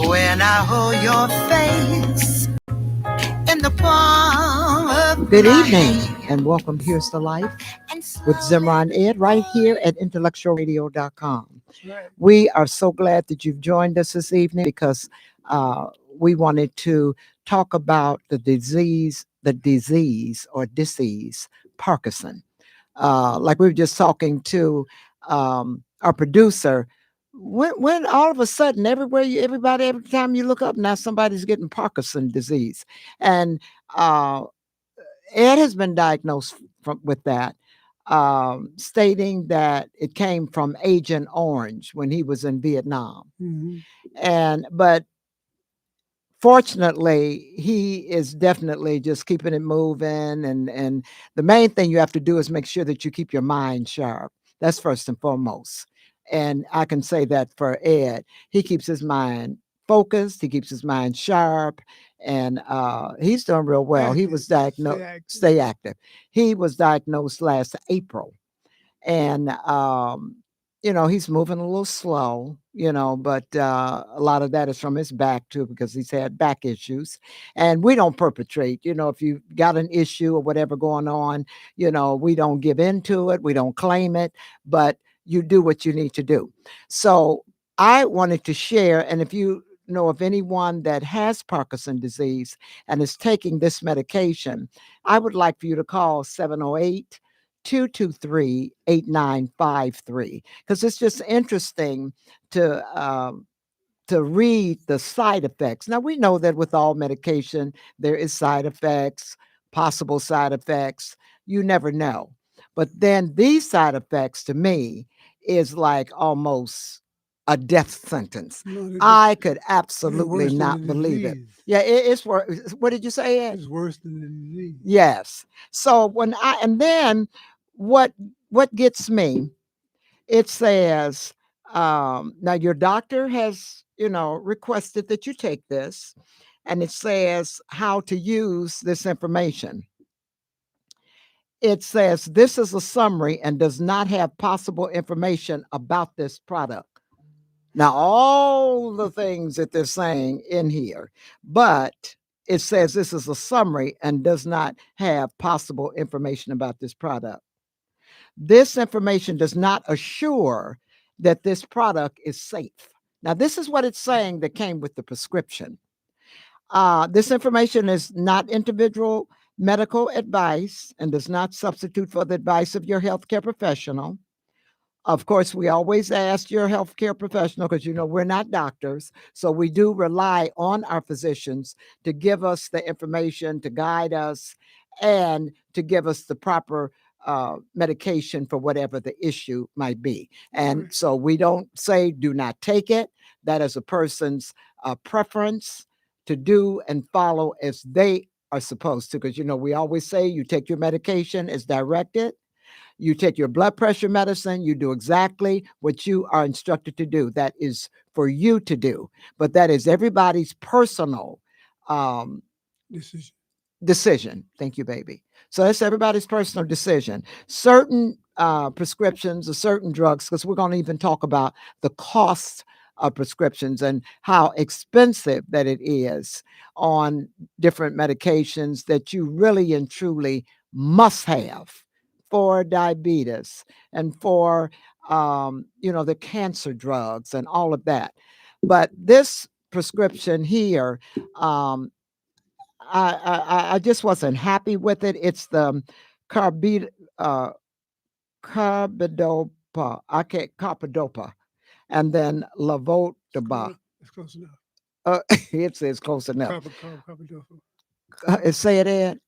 when I hold your face in the palm of Good my evening hand. and welcome to Here's the Life And with Zemrah and Ed right here at IntellectualRadio.com. We are so glad that you've joined us this evening because we wanted to talk about the disease, Parkinson. Like we were just talking to our producer, when all of a sudden everybody, every time you look up now, somebody's getting Parkinson disease. And Ed has been diagnosed with that, stating that it came from Agent Orange when he was in Vietnam. But fortunately, he is definitely just keeping it moving. And the main thing you have to do is make sure that you keep your mind sharp. That's first and foremost. And I can say that for Ed, he keeps his mind focused, he keeps his mind sharp, and he's doing real well. He was diagnosed, stay active. He was diagnosed last April. And he's moving a little slow, but a lot of that is from his back too, because he's had back issues. And we don't perpetrate, if you got an issue or whatever going on, we don't give into it, we don't claim it, but you do what you need to do. So I wanted to share, and if you know of anyone that has Parkinson's disease and is taking this medication, I would like for you to call 708 223 8953, because it's just interesting to read the side effects. Now, we know that with all medication, there is side effects, possible side effects. You never know. But then these side effects to me is like almost a death sentence. I could absolutely not believe it. Yeah, it's worse. What did you say, Ed? It's worse than the disease. Yes. So and then what gets me, it says, now your doctor has, requested that you take this, and it says how to use this information. It says this is a summary and does not have possible information about this product. Now, all the things that they're saying in here, but it says this is a summary and does not have possible information about this product. This information does not assure that this product is safe. Now, this is what it's saying that came with the prescription. This information is not individual medical advice and does not substitute for the advice of your healthcare professional. Of course, we always ask your healthcare professional because, we're not doctors. So we do rely on our physicians to give us the information, to guide us, and to give us the proper medication for whatever the issue might be. And so we don't say do not take it. That is a person's preference to do and follow as they are supposed to. Because, we always say you take your medication as directed. You take your blood pressure medicine, you do exactly what you are instructed to do. That is for you to do. But that is everybody's personal decision. Thank you, baby. So that's everybody's personal decision. Certain prescriptions or certain drugs, because we're going to even talk about the cost of prescriptions and how expensive that it is on different medications that you really and truly must have for diabetes and for the cancer drugs and all of that. But this prescription here, I just wasn't happy with it. It's the carbidopa. Carbidopa, and then levodopa. It's close enough. It says close enough. Carbidopa. Say it, Ed.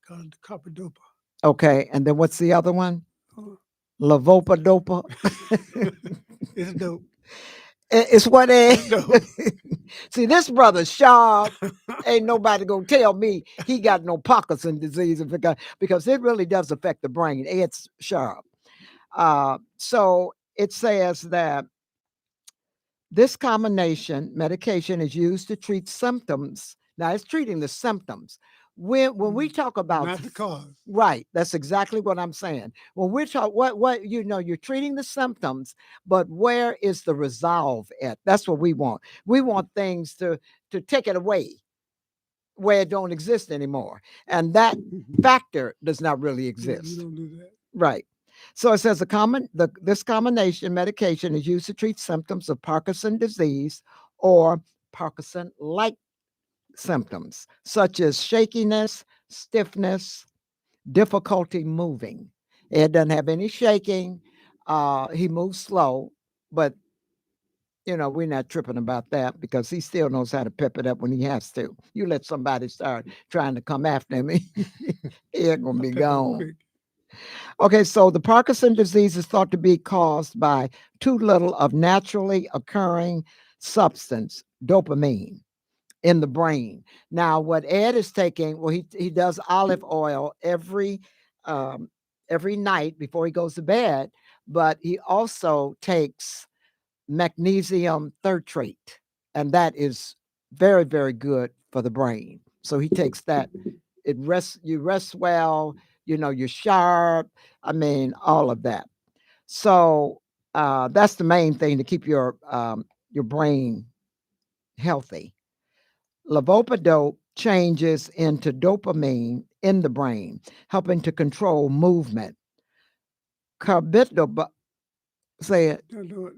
Carbidopa. Okay, and then what's the other one? Levodopa. It's dope. It's what Ed. See, this brother sharp. Ain't nobody gonna tell me he got no Parkinson disease because it really does affect the brain. Ed's sharp. So it says that this combination medication is used to treat symptoms. Now it's treating the symptoms when we talk about not the cause. right, that's exactly what I'm saying. When we're talking, what you're treating the symptoms, but where is the resolve at? That's what we want. We want things to take it away where it don't exist anymore, and that factor does not really You exist. don't do that. Right. So it says this combination medication is used to treat symptoms of Parkinson disease or Parkinson-like symptoms, such as shakiness, stiffness, difficulty moving. It doesn't have any shaking. He moves slow, but we're not tripping about that because he still knows how to pep it up when he has to. You let somebody start trying to come after him, he ain't gonna I be pep up gone. quick. Okay, so the Parkinson disease is thought to be caused by too little of naturally occurring substance, dopamine, in the brain. Now, what Ed is taking, well, he does olive oil um, every night before he goes to bed, but he also takes magnesium thirtrate, and that is very, very good for the brain. So he takes that. You rest well, you're sharp. I mean, all of that. So that's the main thing to keep your brain healthy. Levodopa changes into dopamine in the brain, helping to control movement. Carbidopa, say it, Don't do it.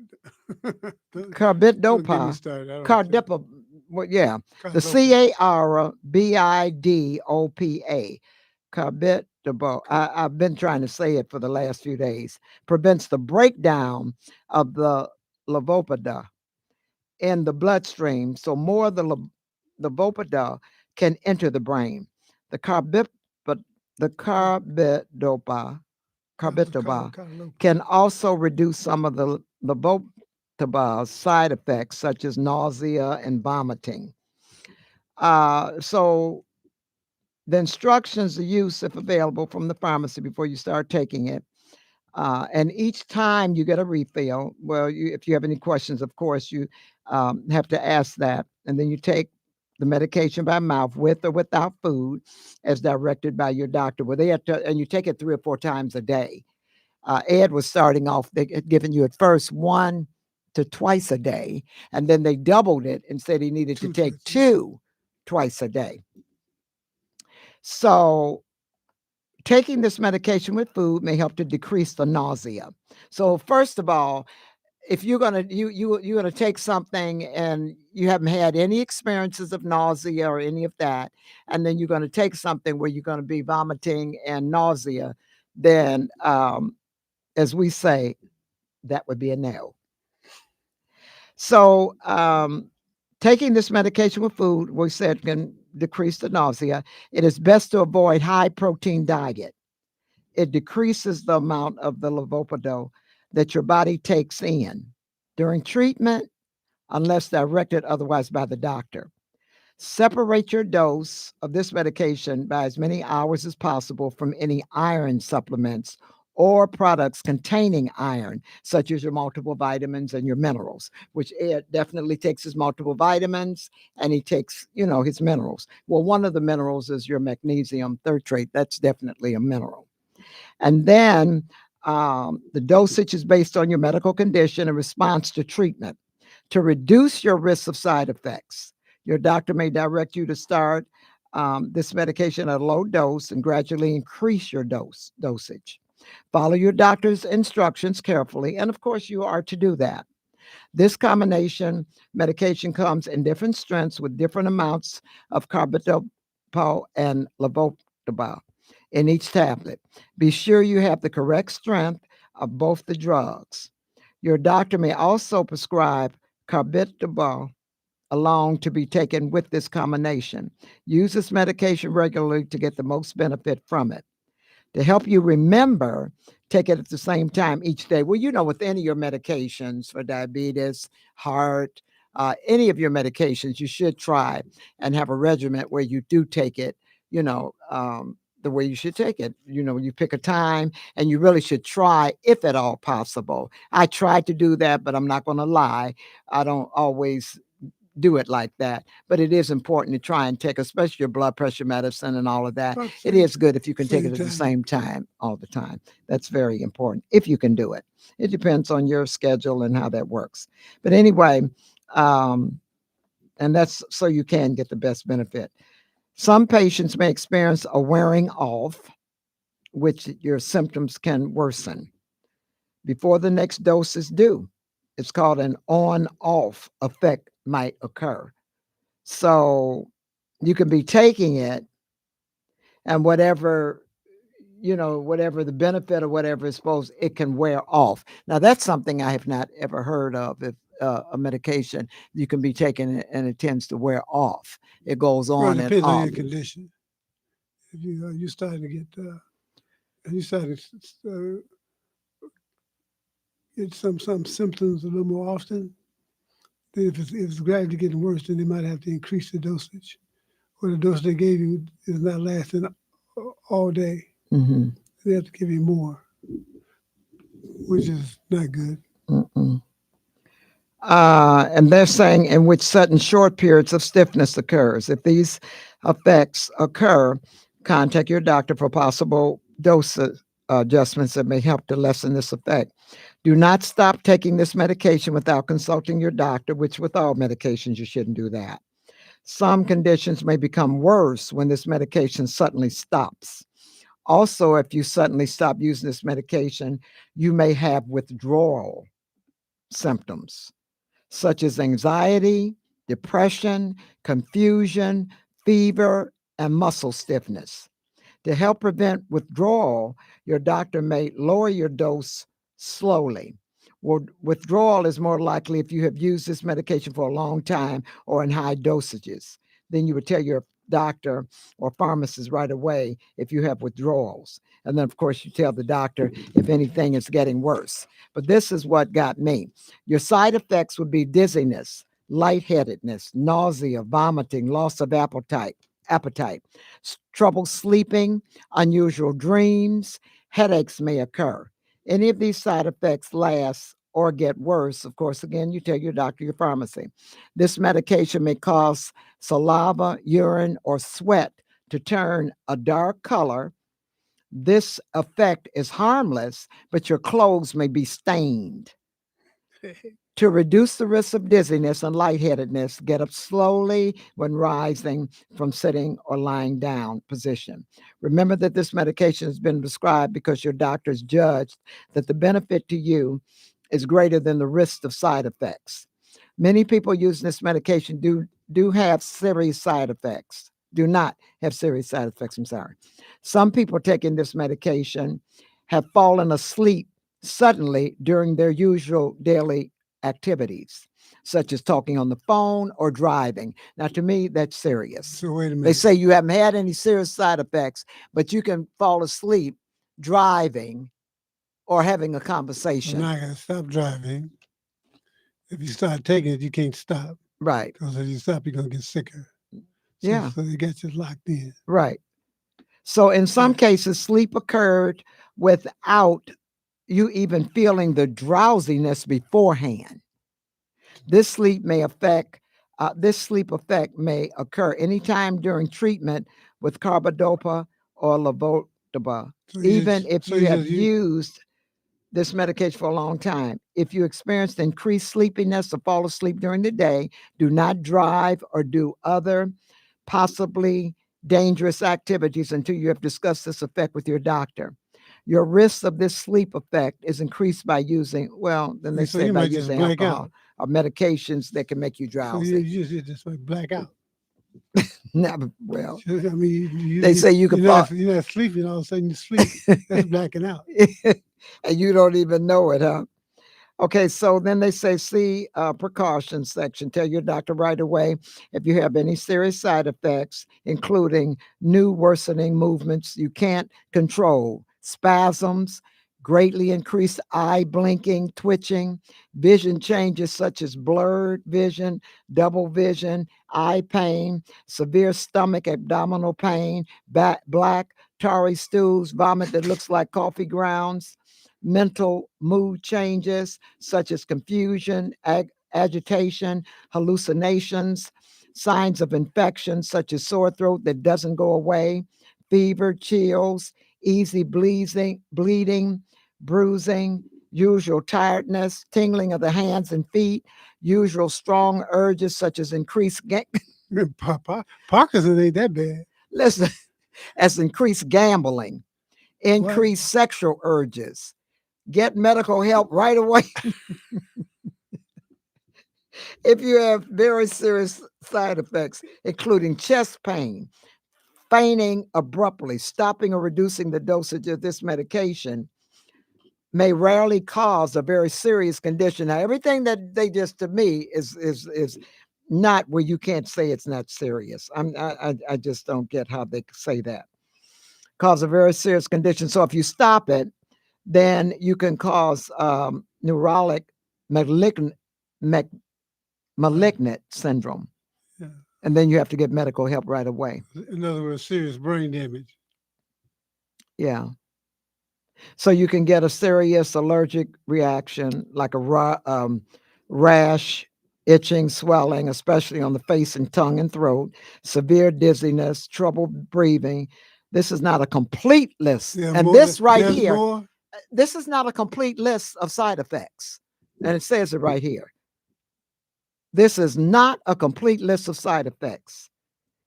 Don't get me carbidopa, started. I don't care. cardipa, well, yeah, the Carbidopa. Carbidopa, carbidopa. I've been trying to say it for the last few days. Prevents the breakdown of the levodopa in the bloodstream, so more of the Vopada can enter the brain. The but the carbidopa can also reduce some of the Vopada side effects, such as nausea and vomiting. So the instructions of use, if available, from the pharmacy before you start taking it. And each time you get a refill, well, if you have any questions, of course, you have to ask that. And then you take the medication by mouth with or without food as directed by your doctor. Well, and you take it 3 or 4 times a day. Ed was starting off, they had given you at first 1 to twice a day, and then they doubled it and said he needed to take 2 twice a day. So taking this medication with food may help to decrease the nausea. So first of all, if you're gonna take something and you haven't had any experiences of nausea or any of that, and then you're gonna take something where you're gonna be vomiting and nausea, then as we say, that would be a no. So taking this medication with food, we said, can decrease the nausea. It is best to avoid high protein diet. It decreases the amount of the levodopa that your body takes in during treatment, unless directed otherwise by the doctor. Separate your dose of this medication by as many hours as possible from any iron supplements or products containing iron, such as your multiple vitamins and your minerals, which Ed definitely takes his multiple vitamins and he takes, his minerals. Well, one of the minerals is your magnesium thirtrate. That's definitely a mineral. And then the dosage is based on your medical condition and response to treatment. To reduce your risk of side effects, your doctor may direct you to start this medication at a low dose and gradually increase your dosage. Follow your doctor's instructions carefully, and of course, you are to do that. This combination medication comes in different strengths with different amounts of carbidopa and levodopa in each tablet. Be sure you have the correct strength of both the drugs. Your doctor may also prescribe carbidopa alone to be taken with this combination. Use this medication regularly to get the most benefit from it. To help you remember, take it at the same time each day. Well, with any of your medications for diabetes, heart, any of your medications, you should try and have a regimen where you do take it, the way you should take it. You pick a time and you really should try, if at all possible. I tried to do that, but I'm not going to lie. I don't always do it like that, but it is important to try and take, especially your blood pressure medicine and all of that. About It same, is good if you can take same it at the time. same time all the time. That's very important if you can do it. It depends on your schedule and how that works. But anyway, and that's so you can get the best benefit. Some patients may experience a wearing off, which your symptoms can worsen before the next dose is due. It's called an on-off effect might occur. So you can be taking it, and whatever, whatever the benefit or whatever is supposed, it can wear off. Now that's something I have not ever heard of. If a medication you can be taking it and it tends to wear off, it goes Well, it on and depends on off. your condition. If you starting to get you start to get some symptoms a little more often, then if it's gradually getting worse, then they might have to increase the dosage, or the dose they gave you is not lasting all day. Mm-hmm. They have to give you more, which is not good. Mm-mm. And they're saying in which sudden short periods of stiffness occurs. If these effects occur, contact your doctor for possible dose adjustments that may help to lessen this effect. Do not stop taking this medication without consulting your doctor, which with all medications, you shouldn't do that. Some conditions may become worse when this medication suddenly stops. Also, if you suddenly stop using this medication, you may have withdrawal symptoms such as anxiety, depression, confusion, fever, and muscle stiffness. To help prevent withdrawal, your doctor may lower your dose slowly. Withdrawal is more likely if you have used this medication for a long time or in high dosages. Then you would tell your doctor or pharmacist right away if you have withdrawals. And then, of course, you tell the doctor if anything is getting worse. But this is what got me. Your side effects would be dizziness, lightheadedness, nausea, vomiting, loss of appetite, trouble sleeping, unusual dreams, headaches may occur. Any of these side effects last or get worse, of course, again, you tell your doctor, your pharmacy. This medication may cause saliva, urine, or sweat to turn a dark color. This effect is harmless, but your clothes may be stained. To reduce the risk of dizziness and lightheadedness, get up slowly when rising from sitting or lying down position. Remember that this medication has been prescribed because your doctors judged that the benefit to you is greater than the risk of side effects. Many people using this medication do have serious side effects. Do not have serious side effects. I'm sorry. Some people taking this medication have fallen asleep suddenly during their usual daily activities, such as talking on the phone or driving. Now, to me, that's serious. So wait a minute. They say you haven't had any serious side effects, but you can fall asleep driving or having a conversation. Now I gotta stop driving. If you start taking it, you can't stop. Right. Because if you stop, you're gonna get sicker. Yeah. So they got you locked in. Right. So in some cases, sleep occurred without you even feeling the drowsiness beforehand. This sleep effect may occur anytime during treatment with carbidopa or levodopa, even if you have used this medication for a long time. If you experienced increased sleepiness or fall asleep during the day, do not drive or do other possibly dangerous activities until you have discussed this effect with your doctor. Your risk of this sleep effect is increased by using, then they say by using alcohol or medications that can make you drowsy. So you just like black out. Never, well, I mean, they say you can fall. You're not sleeping, all of a sudden you sleep. That's blacking out. And you don't even know it, huh? Okay, so then they say, see precautions section. Tell your doctor right away if you have any serious side effects, including new worsening movements you can't control, spasms, greatly increased eye blinking, twitching, vision changes such as blurred vision, double vision, eye pain, severe stomach, abdominal pain, black, tarry stools, vomit that looks like coffee grounds, mental mood changes such as confusion, agitation, hallucinations, signs of infection such as sore throat that doesn't go away, fever, chills, easy bleeding, bruising, usual tiredness, tingling of the hands and feet, usual strong urges such as Parkinson ain't that bad. listen, as increased gambling, increased sexual urges. Get medical help right away. If you have very serious side effects, including chest pain, fainting abruptly, stopping or reducing the dosage of this medication may rarely cause a very serious condition. Now, everything that they just to me is not where you can't say it's not serious. I just don't get how they say that. Cause a very serious condition. So if you stop it, then you can cause neurologic malignant syndrome. Yeah. And then you have to get medical help right away. In other words, serious brain damage. Yeah. So you can get a serious allergic reaction like a rash, itching, swelling, especially on the face and tongue and throat, severe dizziness, trouble breathing. This is not a complete list. And this right here, this is not a complete list of side effects. And it says it right here. This is not a complete list of side effects.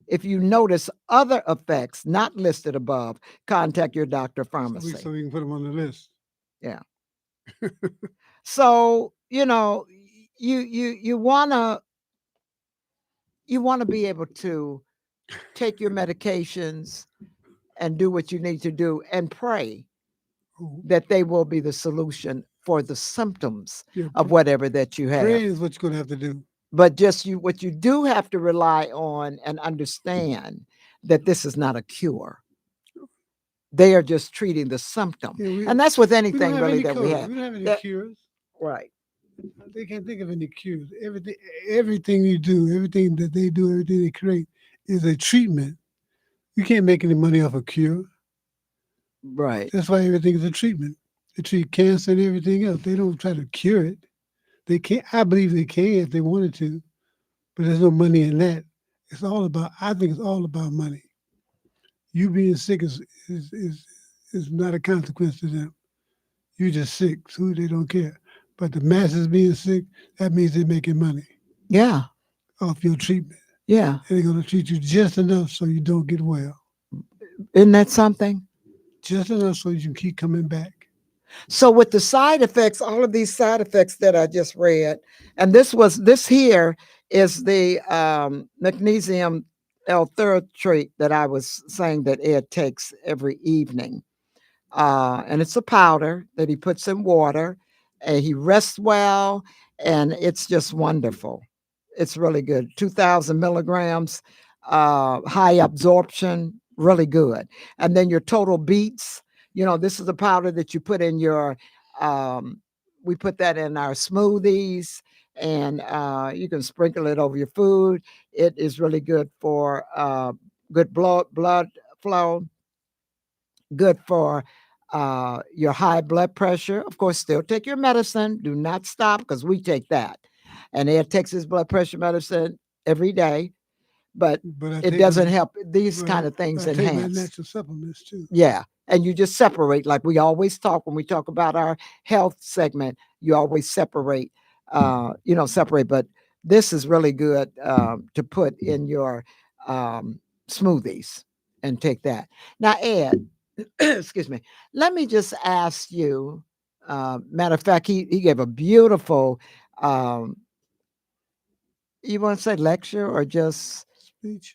If you notice other effects not listed above, contact your doctor, pharmacy. So we can put them on the list. Yeah. So, you know, you wanna be able to take your medications and do what you need to do and pray that they will be the solution for the symptoms of whatever that you have. Prayer is what you're gonna have to do. But what you do have to rely on and understand that this is not a cure. They are just treating the symptom. And that's with anything really that we have. We don't have any cures. Right. They can't think of any cures. Everything you do, everything that they do, everything they create is a treatment. You can't make any money off a cure. Right. That's why everything is a treatment. They treat cancer and everything else. They don't try to cure it. They can't. I believe they can if they wanted to, but there's no money in that. I think it's all about money. You being sick is not a consequence to them. You're just sick, so they don't care. But the masses being sick, that means they're making money. Yeah. Off your treatment. Yeah. And they're going to treat you just enough so you don't get well. Isn't that something? Just enough so you can keep coming back. So with the side effects, all of these side effects that I just read, and this here is the magnesium L-threotrate that I was saying that Ed takes every evening. And it's a powder that he puts in water, and he rests well, and it's just wonderful. It's really good. 2,000 milligrams, high absorption, really good. And then your total beats. This is a powder that you put in your, we put that in our smoothies, and you can sprinkle it over your food. It is really good for good blood flow, good for your high blood pressure. Of course, still take your medicine. Do not stop, because we take that. And Ed takes his blood pressure medicine every day. But it doesn't help. These kind of things enhance. I take my natural supplements too. Yeah. And you just separate, like we always talk when we talk about our health segment. You always separate, separate. But this is really good to put in your smoothies and take that. Now, Ed, excuse me. Let me just ask you. Matter of fact, he gave a beautiful. You want to say lecture or just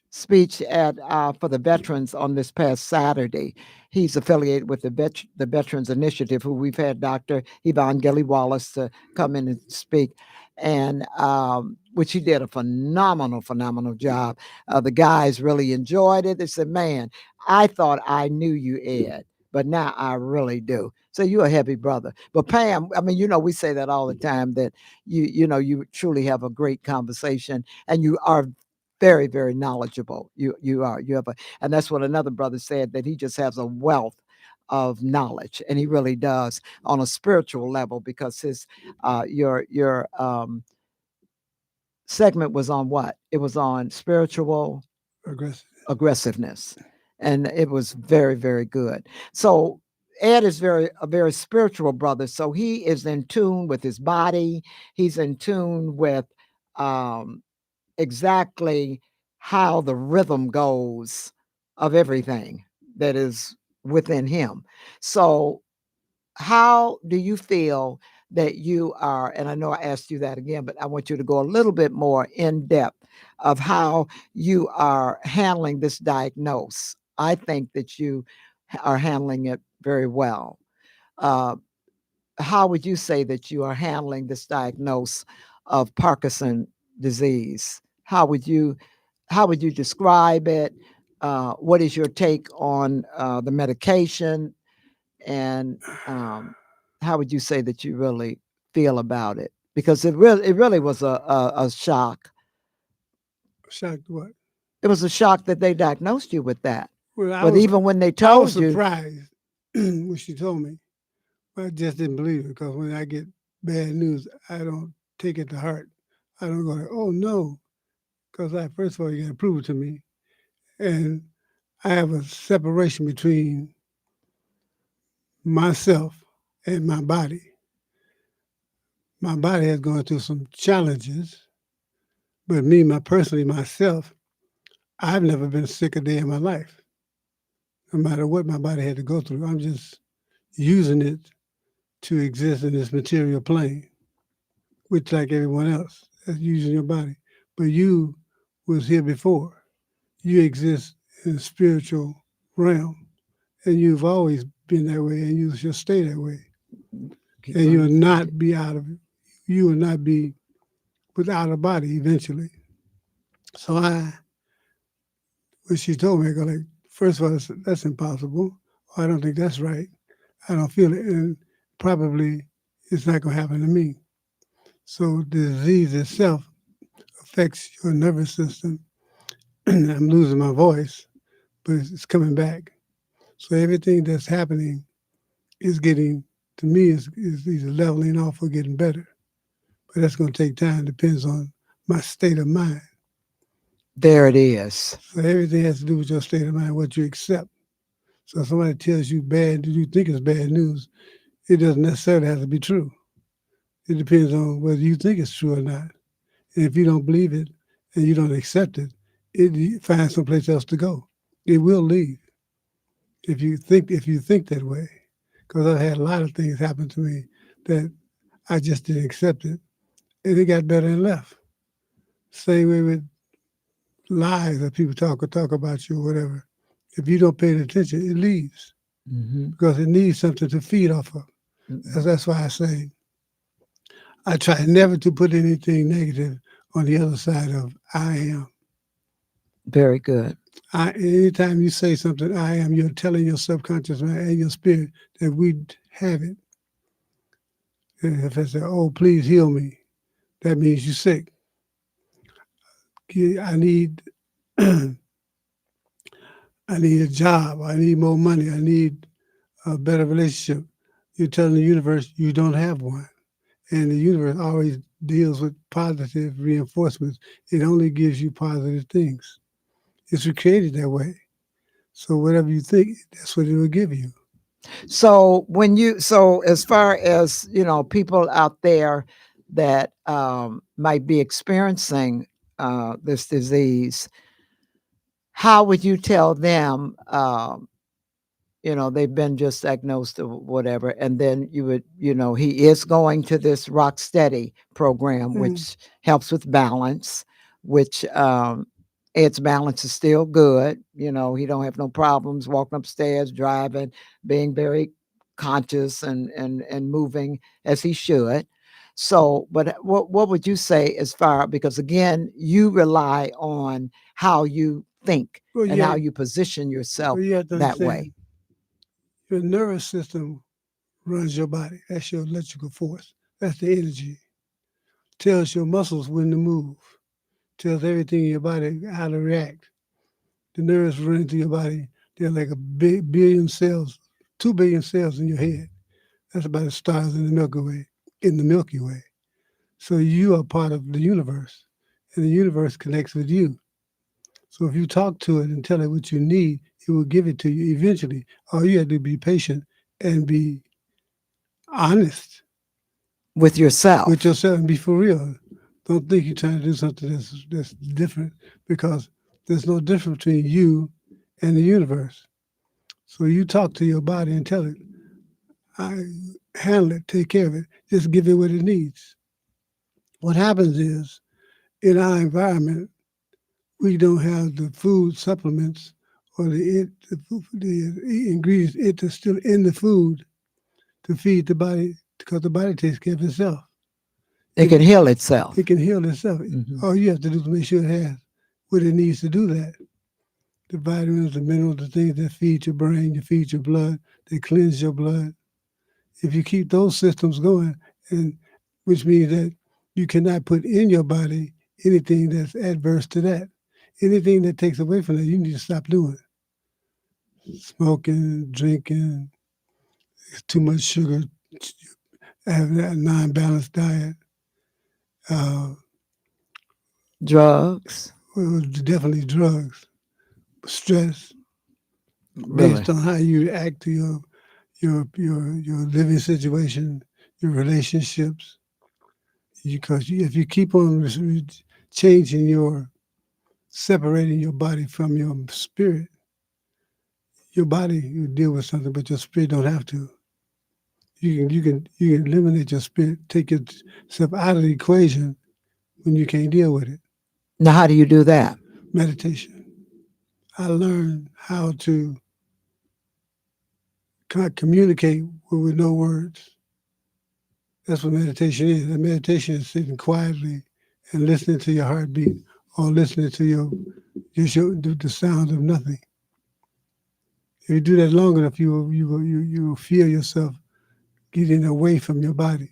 speech at for the veterans on this past Saturday? He's affiliated with the Veterans Initiative, who we've had Dr. Yvonne Gilly Wallace to come in and speak, and which he did a phenomenal job. The guys really enjoyed it. They said, "Man, I thought I knew you, Ed, but now I really do." So you're a heavy brother. But Pam, I mean, we say that all the time, that you truly have a great conversation, and you are very, very knowledgeable. You have and that's what another brother said, that he just has a wealth of knowledge, and he really does on a spiritual level, because his your segment was on what? It was on spiritual aggressive. aggressiveness, and it was very, very good. So Ed is a very spiritual brother. So he is in tune with his body. He's in tune with um, exactly how the rhythm goes of everything that is within him. So how do you feel that you are, and I know I asked you that again, but I want you to go a little bit more in depth of how you are handling this diagnosis. I think that you are handling it very well. uh, how would you say that you are handling this diagnosis of Parkinson disease? How would you describe it? What is your take on the medication, and how would you say that you really feel about it? Because it really was a shock. Shocked what? It was a shock that they diagnosed you with that. Well, But even when they I was told you, surprised when she told me. But I just didn't believe it because when I get bad news, I don't take it to heart. I don't go, oh no, because first of all, you got to prove it to me. And I have a separation between myself and my body. My body has gone through some challenges, but personally, myself, I've never been sick a day in my life. No matter what my body had to go through, I'm just using it to exist in this material plane, which like everyone else, that's using your body. But you was here before. You exist in the spiritual realm, and you've always been that way, and you shall stay that way. And you will not be you will not be without a body eventually. So when she told me, I go like, first of all, that's impossible. I don't think that's right. I don't feel it, and probably it's not going to happen to me. So the disease itself affects your nervous system. I'm losing my voice, but it's coming back. So everything that's happening is getting, to me, is either leveling off or getting better. But that's going to take time. Depends on my state of mind. there it is. So everything has to do with your state of mind, what you accept. So if somebody tells you you think it's bad news, it doesn't necessarily have to be true. It depends on whether you think it's true or not. And if you don't believe it and you don't accept it, you find someplace else to go. It will leave if you think that way. Because I've had a lot of things happen to me that I just didn't accept it, and it got better and left. Same way with lies that people talk about you or whatever. If you don't pay attention, it leaves because it needs something to feed off of. That's why I say I try never to put anything negative on the other side of I am. Very good. Anytime you say something, I am, you're telling your subconscious mind and your spirit that we have it. And if I say, oh, please heal me, that means you're sick. I need I need a job. I need more money. I need a better relationship. You're telling the universe you don't have one. And the universe always deals with positive reinforcements. It only gives you positive things. It's created that way. So whatever you think, that's what it will give you. So as far as people out there that might be experiencing this disease, how would you tell them? They've been just diagnosed or whatever, and then you would, he is going to this Rock Steady program, which helps with balance, which Ed's balance is still good. He don't have no problems walking upstairs, driving, being very conscious and moving as he should. So, but what would you say as far, because again, you rely on how you think and how you position yourself you have to that way. understand, your nervous system runs your body. That's your electrical force. That's the energy. Tells your muscles when to move. Tells everything in your body how to react. The nerves running through your body. They're like a billion cells, 2 billion cells in your head. That's about the stars in the Milky Way. So you are part of the universe, and the universe connects with you. So if you talk to it and tell it what you need, it will give it to you eventually. All you have to be patient and be honest with yourself. with yourself and be for real. Don't think you're trying to do something that's different, because there's no difference between you and the universe. So you talk to your body and tell it, I handle it, take care of it, just give it what it needs. What happens is, in our environment, we don't have the food supplements or the ingredients that's still in the food to feed the body, because the body takes care of itself. It can heal itself. It can heal itself. Mhm. All you have to do is make sure it has what it needs to do that. The vitamins, the minerals, the things that feed your brain, that feed your blood, they cleanse your blood. If you keep those systems going, and which means that you cannot put in your body anything that's adverse to that. Anything that takes away from that, you need to stop doing. Smoking, drinking, too much sugar, having a non-balanced diet. Drugs. Well, definitely drugs, stress, Really. based on how you react to your living situation, your relationships. Because if you keep on changing separating your body from your spirit, your body you deal with something, but your spirit don't have to. You can eliminate your spirit, take yourself out of the equation when you can't deal with it. Now, how do you do that? Meditation. I learned how to communicate with no words. That's what meditation is. And meditation is sitting quietly and listening to your heartbeat, or listening to the sound of nothing. If you do that long enough, you will feel yourself getting away from your body.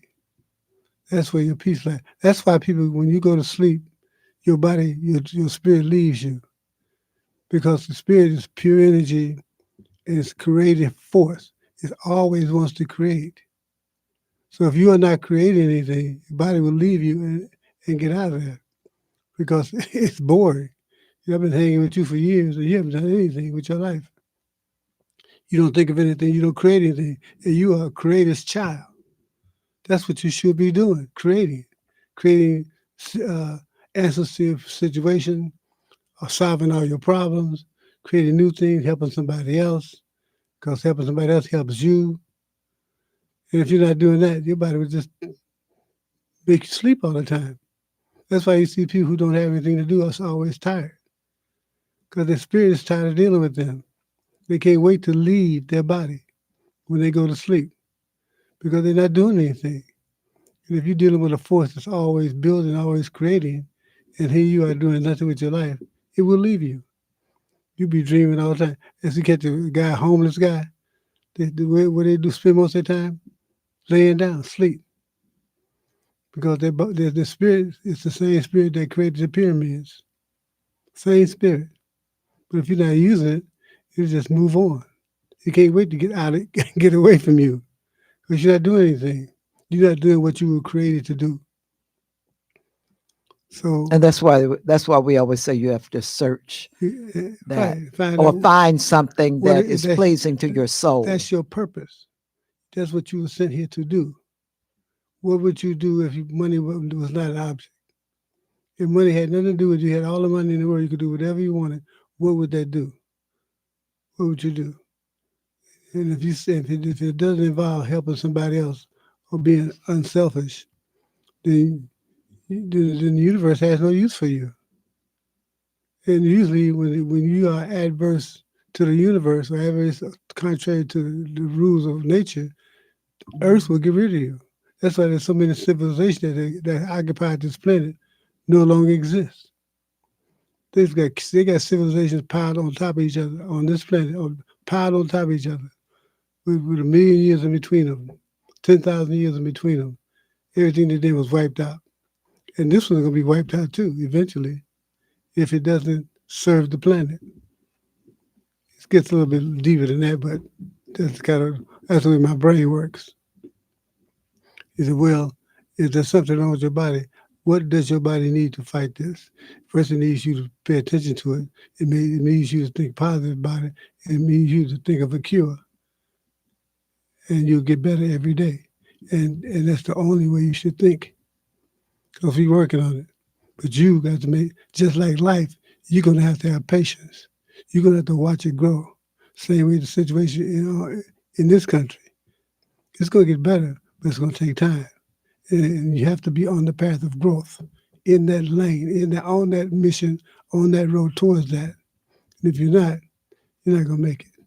That's where your peace lies. That's why people, when you go to sleep, your body, your spirit leaves you, because the spirit is pure energy and it's creative force. It always wants to create. So if you are not creating anything, your body will leave you and get out of there, because it's boring. I've been hanging with you for years and you haven't done anything with your life. You don't think of anything, you don't create anything, and you are a creator's child. That's what you should be doing, creating uh, answers to your situation, or solving all your problems, creating new things, helping somebody else, because helping somebody else helps you. And if you're not doing that, your body will just make you sleep all the time. That's why you see people who don't have anything to do are always tired, because their spirit is tired of dealing with them. They can't wait to leave their body when they go to sleep, because they're not doing anything. And if you're dealing with a force that's always building, always creating, and here you are doing nothing with your life, it will leave you. You'll be dreaming all the time. As you catch a guy, homeless guy, what they do, spend most of their time laying down, sleep. Because their spirit is the same spirit that created the pyramids. Same spirit. But if you're not using it, you just move on. You can't wait to get out of get away from you, because you're not doing anything. You're not doing what you were created to do. So, And that's why we always say you have to search that, find or out find something what that is pleasing to your soul. That's your purpose. That's what you were sent here to do. What would you do if money was not an object? If money had nothing to do with you, had all the money in the world, you could do whatever you wanted, what would that do? What would you do? And if it doesn't involve helping somebody else or being unselfish, then the universe has no use for you. And usually, when you are adverse to the universe, or adverse contrary to the rules of nature, Earth will get rid of you. That's why there's so many civilizations that occupy this planet no longer exist. They got civilizations piled on top of each other on this planet, or piled on top of each other, with a million years in between them, 10,000 years in between them. Everything that did was wiped out. And this one's going to be wiped out too, eventually, if it doesn't serve the planet. It gets a little bit deeper than that, but that's the way my brain works. He said, well, if there's something wrong with your body, What does your body need to fight this? First, it needs you to pay attention to it. It needs you to think positive about it. It needs you to think of a cure, and you'll get better every day. And that's the only way you should think. So if you're working on it, but you got to make, just like life, you're gonna have to have patience. You're gonna have to watch it grow. Same way the situation in this country, it's gonna get better, but it's gonna take time, and you have to be on the path of growth, in that lane, on that mission, on that road towards that. And if you're not gonna make it.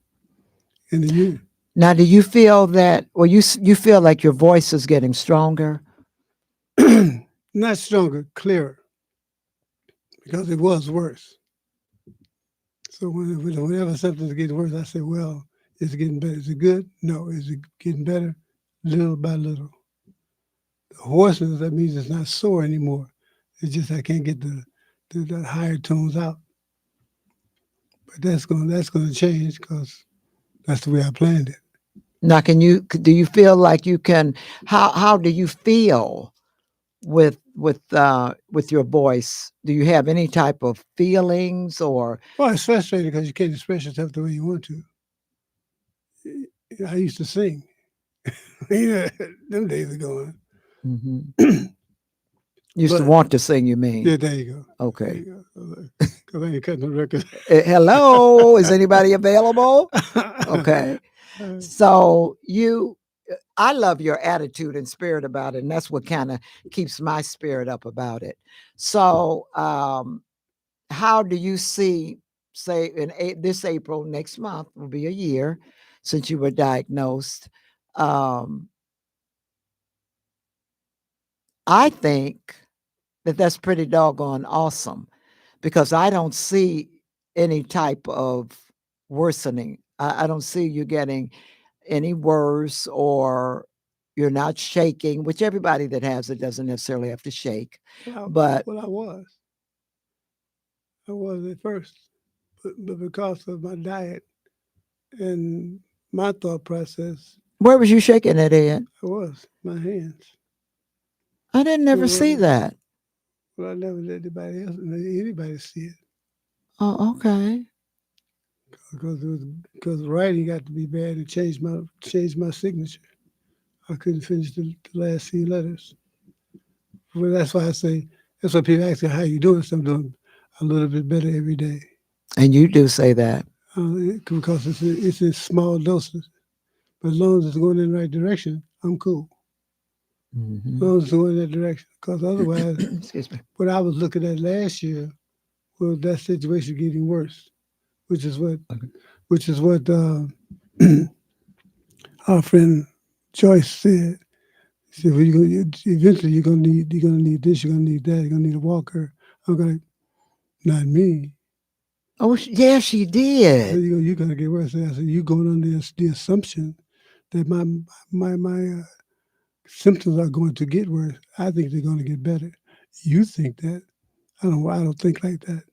And then you, Now, do you feel that, or you feel like your voice is getting stronger? not stronger, clearer, because it was worse. So whenever something's getting worse, I say, well, it's getting better. Is it good? No. Is it getting better? Little by little. The hoarseness, that means it's not sore anymore. It's just I can't get the higher tones out. But that's gonna change because that's the way I planned it. Now, do you feel like you can? How do you feel with your voice? Do you have any type of feelings or? Well, it's frustrating because you can't express yourself the way you want to. I used to sing. Them days are gone. Mm-hmm. Used to But- want to sing, you mean? Yeah, there you go. There Okay. you go. Because I ain't cutting the record. Hello, is anybody available? Okay. So I love your attitude and spirit about it, and that's what kind of keeps my spirit up about it. So, how do you see, say, this April, next month will be a year since you were diagnosed? I think that that's pretty doggone awesome because I don't see any type of worsening. I don't see you getting any worse or you're not shaking, which everybody that has it doesn't necessarily have to shake. But I was at first, but because of my diet and my thought process, where was you shaking it in? I was my hands. I didn't ever see Well, that. Well, I never let anybody see it Oh, okay. because writing got to be bad to change my signature. I couldn't finish the last few letters. Well, that's why I say that's why people ask me how you doing. So I'm doing a little bit better every day. And you do say that. Because it's in small doses. But as long as it's going in the right direction, I'm cool. Mhm. As long as it's going in that direction. Because otherwise, Excuse me. what I was looking at last year was that situation getting worse, which is what our friend Joyce said. She said, well, eventually you're gonna need this, you're gonna need that, you're gonna need a walker. I'm going, not me. Oh, yeah, she did. You're gonna get worse. I said, you going under the assumption that my symptoms are going to get worse. I think they're going to get better. You think that? I don't think like that.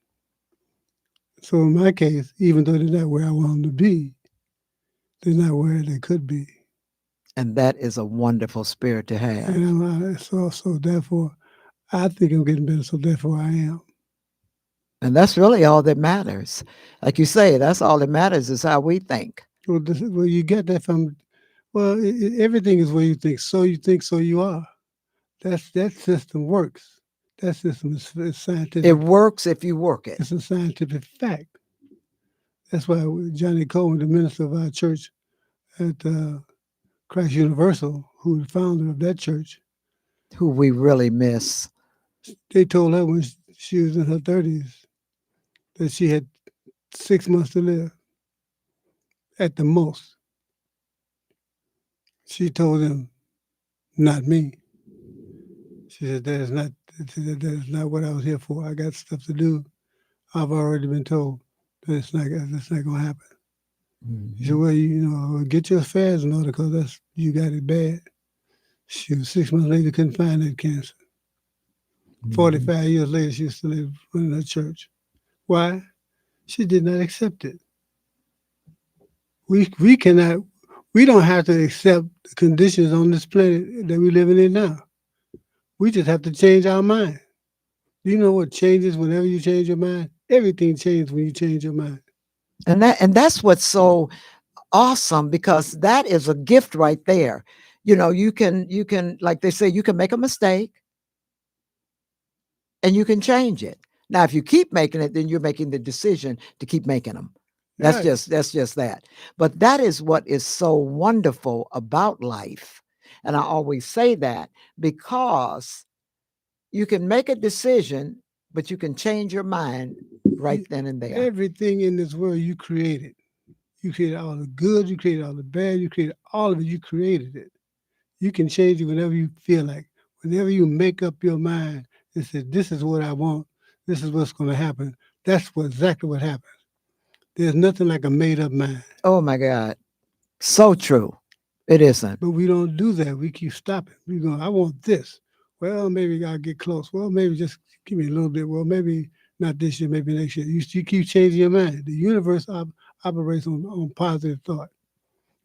So in my case, even though they're not where I want them to be, they're not where they could be. And that is a wonderful spirit to have. And so therefore, I think I'm getting better. So therefore, I am. And that's really all that matters. Like you say, that's all that matters is how we think. Well, you get that from. Well, everything is where you think. So you think, so you are. That system works. That system is scientific. It works if you work it. It's a scientific fact. That's why Johnny Cohen, the minister of our church at Christ Universal, who's the founder of that church, Who we really miss. they told her when she was in her 30s that she had 6 months to live at the most. She told them, not me. She said, that is not what I was here for. I got stuff to do. I've already been told that that's not going to happen. Mhm. She said, well, get your affairs in order because you got it bad. She was 6 months later, couldn't find that cancer. 45 years later, she was still running her church. Why? She did not accept it. We don't have to accept the conditions on this planet that we're living in now. We just have to change our mind. Do you know what changes whenever you change your mind? Everything changes when you change your mind. And that's what's so awesome, because that is a gift right there. You can like they say, you can make a mistake and you can change it. Now, if you keep making it, then you're making the decision to keep making them. That's Right. just that. But that is what is so wonderful about life. And I always say that, because you can make a decision, but you can change your mind right You- then and there. Everything in this world you created. You created all the good, you created all the bad, you created all of it, you created it. You can change it whenever you feel like. Whenever you make up your mind and say, this is what I want, this is what's going to happen, that's exactly what happens. There's nothing like a made up mind. Oh my God. So true. It isn't. But we don't do that. We keep stopping. We go, I want this. Well, maybe I'll get close. Well, maybe just give me a little bit. Well, maybe not this year, maybe next year. You keep changing your mind. The universe operates on positive thought.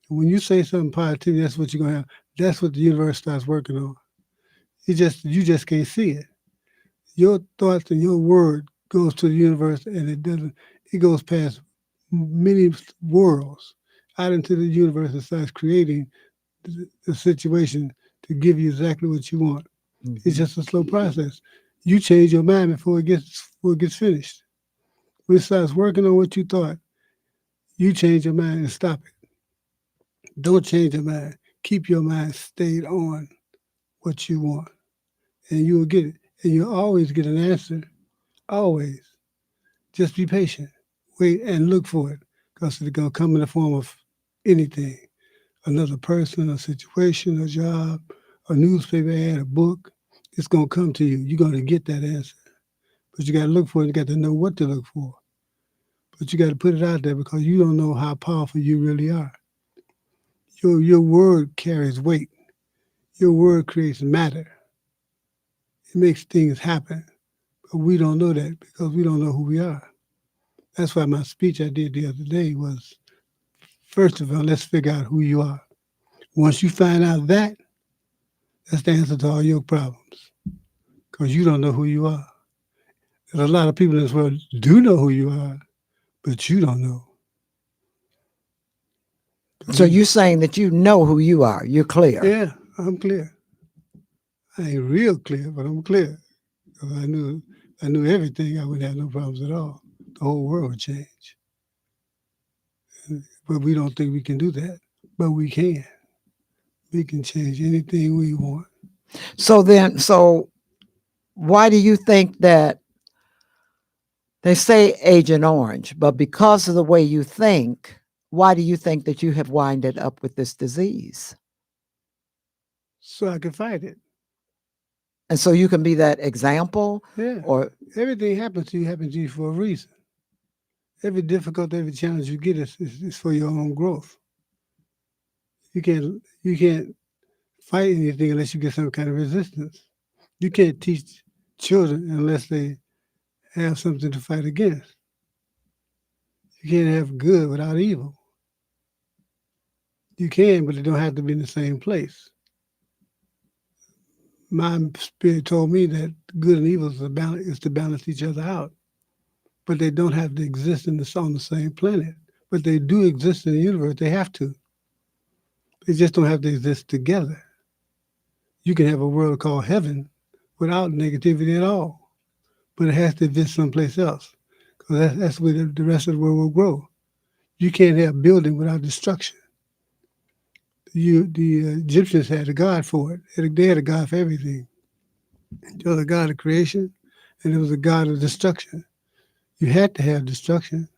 And when you say something positive, that's what you're going to have. That's what the universe starts working on. You just can't see it. Your thoughts and your word goes to the universe, and it goes past many worlds out into the universe and starts creating the situation to give you exactly what you want. It's Mhm. just a slow process. You change your mind before it gets finished. When it starts working on what you thought, you change your mind and stop it. Don't change your mind. Keep your mind stayed on what you want, and you will get it. And you'll always get an answer. Always. Just be patient. Wait and look for it, because it's gonna come in the form of anything. Another person, a situation, a job, a newspaper ad, a book. It's gonna come to you. You're gonna get that answer. But you gotta look for it. You got to know what to look for. But you gotta put it out there, because you don't know how powerful you really are. Your word carries weight. Your word creates matter. It makes things happen. But we don't know that, because we don't know who we are. That's why my speech I did the other day was, first of all, let's figure out who you are. Once you find out that, that's the answer to all your problems, because you don't know who you are. There's a lot of people in this world do know who you are, but you don't know. So you're saying that you know who you are. You're clear. Yeah, I'm clear. I ain't real clear, but I'm clear. 'Cause I knew everything, I wouldn't have no problems at all. The whole world would change. But we don't think we can do that. But we can. We can change anything we want. So why do you think that they say Agent Orange, but because of the way you think, why do you think that you have winded up with this disease? So I can fight it. And so you can be that example, Yeah. or Everything happens to you for a reason. Every difficulty, every challenge you get is for your own growth. You can't fight anything unless you get some kind of resistance. You can't teach children unless they have something to fight against. You can't have good without evil. You can, but it don't have to be in the same place. My spirit told me that good and evil is to balance each other out, but they don't have to exist on the same planet. But they do exist in the universe. They have to. They just don't have to exist together. You can have a world called heaven without negativity at all, but it has to exist someplace else, because that's where the rest of the world will grow. You can't have building without destruction. The Egyptians had a god for it. They had a god for everything. There was a god of creation, and there was a god of destruction. You had to have destruction.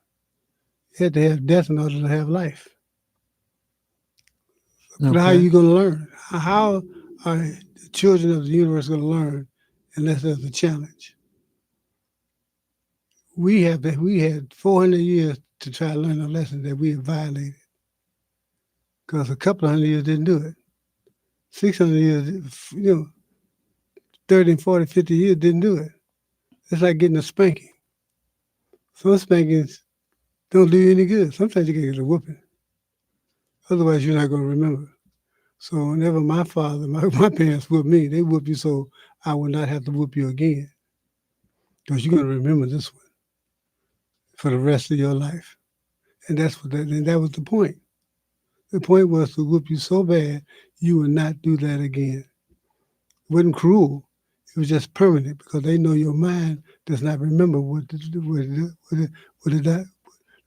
You had to have death in order to have life. But how are okay. you going to learn? How are the children of the universe going to learn unless there's a challenge? We had 400 years to try to learn a lesson that we had violated, because a couple of hundred years didn't do it. 600 years, 30 and 40, 50 years didn't do it. It's like getting a spanking. Some spankings don't do you any good. Sometimes you can get a whooping. Otherwise, you're not going to remember. So whenever my father, my parents whoop me, they whoop you so I will not have to whoop you again. Because you're going to remember this one for the rest of your life. And that was the point. The point was to whoop you so bad you would not do that again. It wasn't cruel. It was just permanent because they know your mind does not remember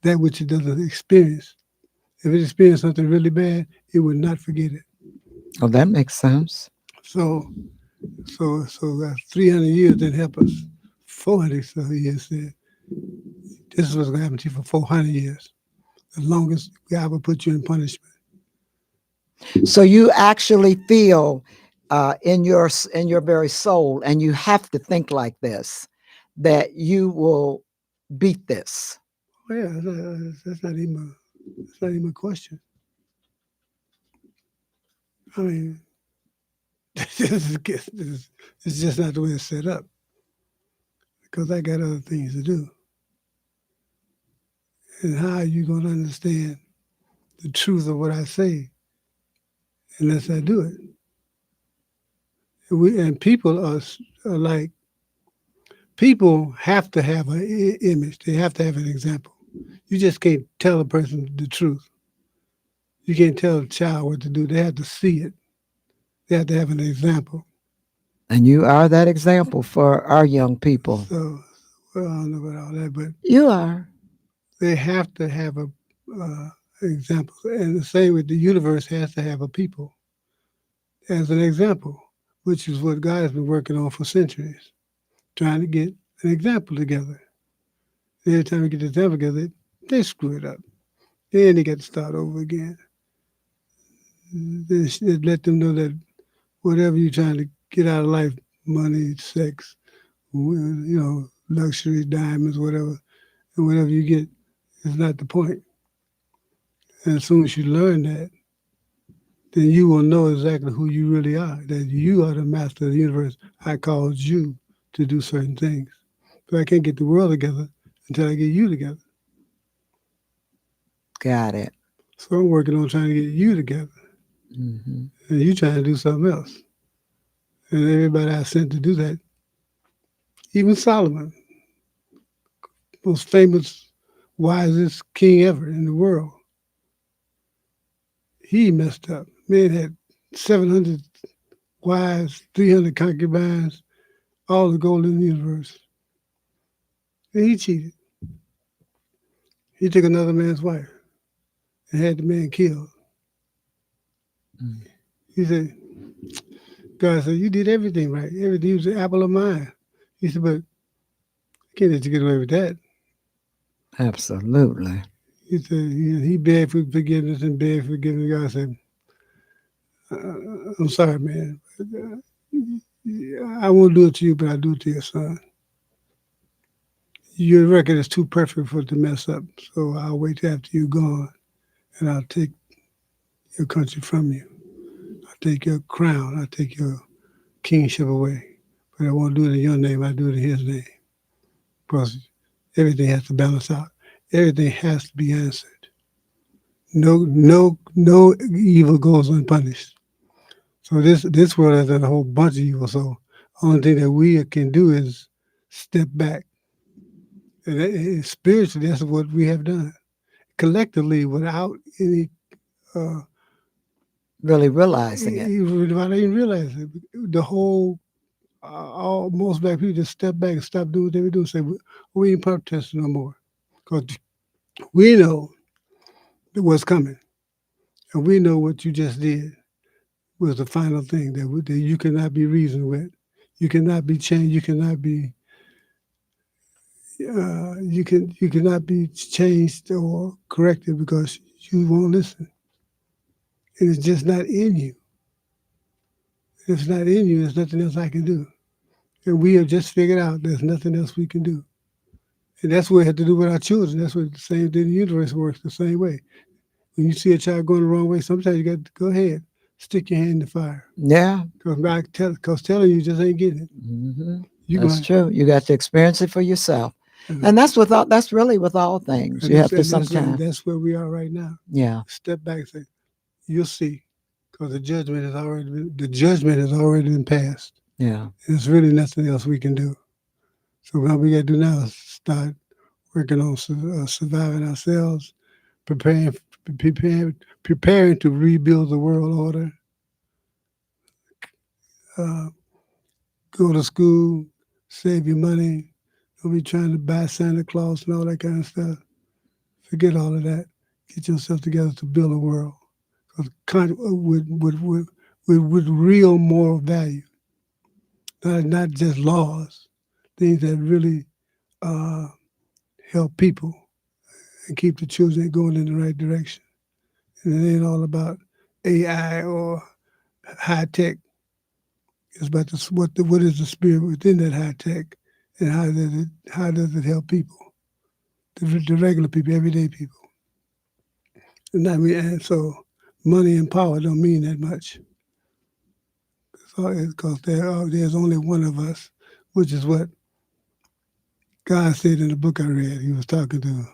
that which it doesn't experience. If it experienced something really bad, it would not forget it. Oh, that makes sense. So, so 300 years didn't help us. 400 years said, this is what's going to happen to you for 400 years. The longest God will put you in punishment. So you actually feel in your very soul, and you have to think like this, that you will beat this. Oh, yeah, that's not even a question. I mean, it's just not the way it's set up because I got other things to do. And how are you going to understand the truth of what I say unless I do it? And people are like, people have to have an image. They have to have an example. You just can't tell a person the truth. You can't tell a child what to do. They have to see it. They have to have an example. And you are that example for our young people. So, well, I don't know about all that, but You are. they have to have a example. And the same with the universe has to have a people as an example, which is what God has been working on for centuries, trying to get an example together. Every time we get the example together, they screw it up. Then they got to start over again. Then let them know that whatever you're trying to get out of life, money, sex, luxury, diamonds, whatever, and whatever you get is not the point. And as soon as you learn that, then you will know exactly who you really are, that you are the master of the universe. I called you to do certain things. But I can't get the world together until I get you together. Got it. So I'm working on trying to get you together. Mm-hmm. And you trying to do something else. And everybody I sent to do that, even Solomon, most famous, wisest king ever in the world, he messed up. Man had 700 wives, 300 concubines, all the gold in the universe. And he cheated. He took another man's wife and had the man killed. Mm. He said, God said, you did everything right. Everything was the apple of my eye. He said, but I can't let you get away with that. Absolutely. He said, he begged for forgiveness and begged for forgiveness. God said, I'm sorry, man. I won't do it to you, but I'll do it to your son. Your record is too perfect for it to mess up, so I'll wait after you're gone, and I'll take your country from you. I'll take your crown. I'll take your kingship away. But I won't do it in your name. I do it in his name. Because everything has to balance out. Everything has to be answered. No evil goes unpunished. So this world has done a whole bunch of evil. So the only thing that we can do is step back. And spiritually, that's what we have done. Collectively, without any Really realizing it. without even realizing it, the whole most black people just step back and stop doing what they were doing. Say we ain't protesting no more because we know what's coming, and we know what you just did was the final thing that you cannot be reasoned with. You cannot be changed. You cannot be. You cannot be changed or corrected because you won't listen. And it's just not in you. If it's not in you, there's nothing else I can do. And we have just figured out there's nothing else we can do. And that's what we have to do with our children. That's what the same thing in the universe works the same way. When you see a child going the wrong way, sometimes you got to go ahead, stick your hand in the fire. Yeah. Because telling you just ain't getting it. Mm-hmm. That's true. You got to experience it for yourself. And that's really with all things. You have to sometimes. That's where we are right now. Yeah. Step back and say, you'll see. because the judgment has already been passed. Yeah. There's really nothing else we can do. So what we got to do now is start working on surviving ourselves, preparing, preparing to rebuild the world order. Uh, Go to school, save your money. Don't be trying to buy Santa Claus and all that kind of stuff. Forget all of that. Get yourself together to build a world with real moral value, not just laws, things that really uh, help people and keep the children going in the right direction. And it ain't all about AI or high tech. It's about what is the spirit within that high tech, and how does it help people, the regular people, everyday people. And so money and power don't mean that much. Because there's only one of us, which is what God said in the book I read. He was talking to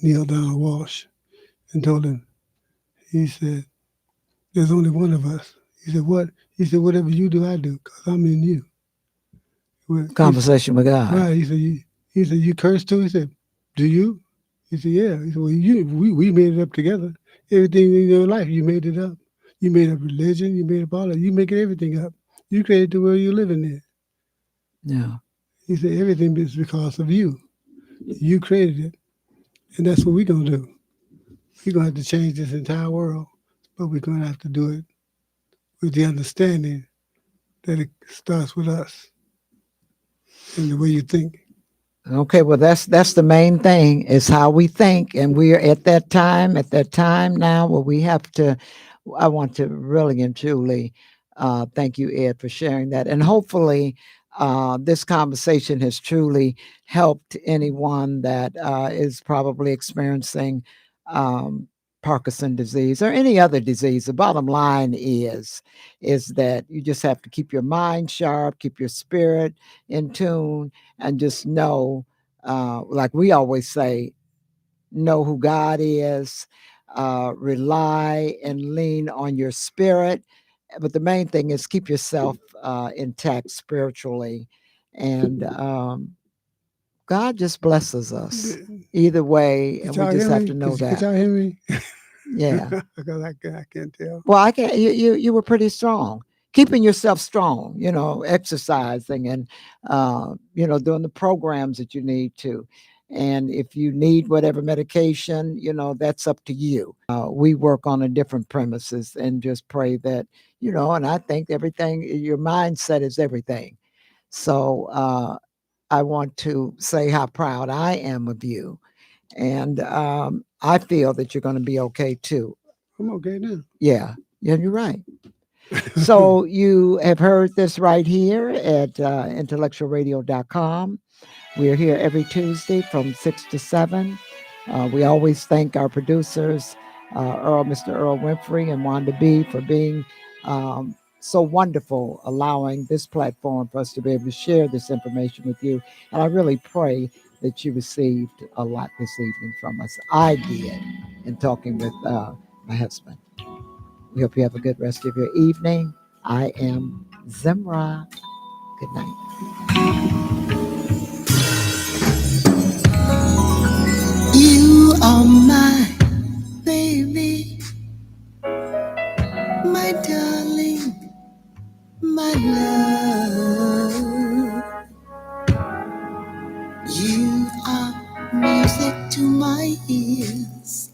Neil Donald Walsh and told him, he said, there's only one of us. He said, what? He said, whatever you do, I do, because I'm in you. Conversation with God. Right. He said, you curse too? He said, do you? He said, yeah. He said, well, we made it up together. Everything in your life, you made it up. You made up religion. You made up all that. You make everything up. You created the world you're living in. Yeah. He said, everything is because of you. You created it. And that's what we're going to do. We're going to have to change this entire world, but we're going to have to do it with the understanding that it starts with us and the way you think. Okay, well that's the main thing is how we think, and we are at that time now where we have to. I want to really and truly thank you, Ed, for sharing that, and hopefully this conversation has truly helped anyone that is probably experiencing um, Parkinson disease or any other disease. The bottom line is that you just have to keep your mind sharp, keep your spirit in tune, and just know, like we always say, know who God is, rely and lean on your spirit. But the main thing is keep yourself intact spiritually. And God just blesses us either way. And we just have to know Could that. y'all hear me? Yeah. Because I can't tell. Well, I can't. You were pretty strong, keeping yourself strong. Exercising and doing the programs that you need to. And if you need whatever medication, that's up to you. We work on a different premises and just pray that And I think everything, your mindset is everything. So I want to say how proud I am of you, and I feel that you're going to be okay too. I'm okay now. Yeah, you're right. So you have heard this right here at IntellectualRadio.com. We are here every Tuesday from 6 to 7. We always thank our producers, Mr. Earl Winfrey and Wanda B, for being so wonderful, allowing this platform for us to be able to share this information with you. And I really pray that you received a lot this evening from us. I did in talking with my husband. We hope you have a good rest of your evening. I am Zemrah. Good night. You are my baby, my darling, my love. You are music to my ears.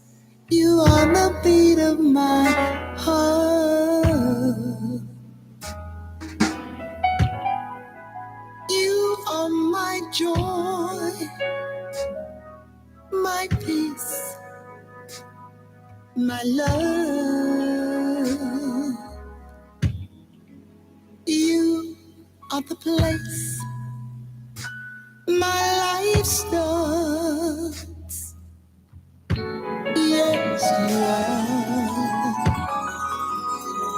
You are the beat of my heart. You are my joy, my peace, my love. You are the place my life starts. Yes,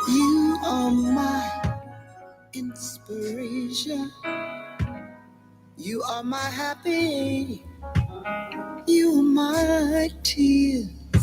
you are my inspiration. You are my happy, you are my tears.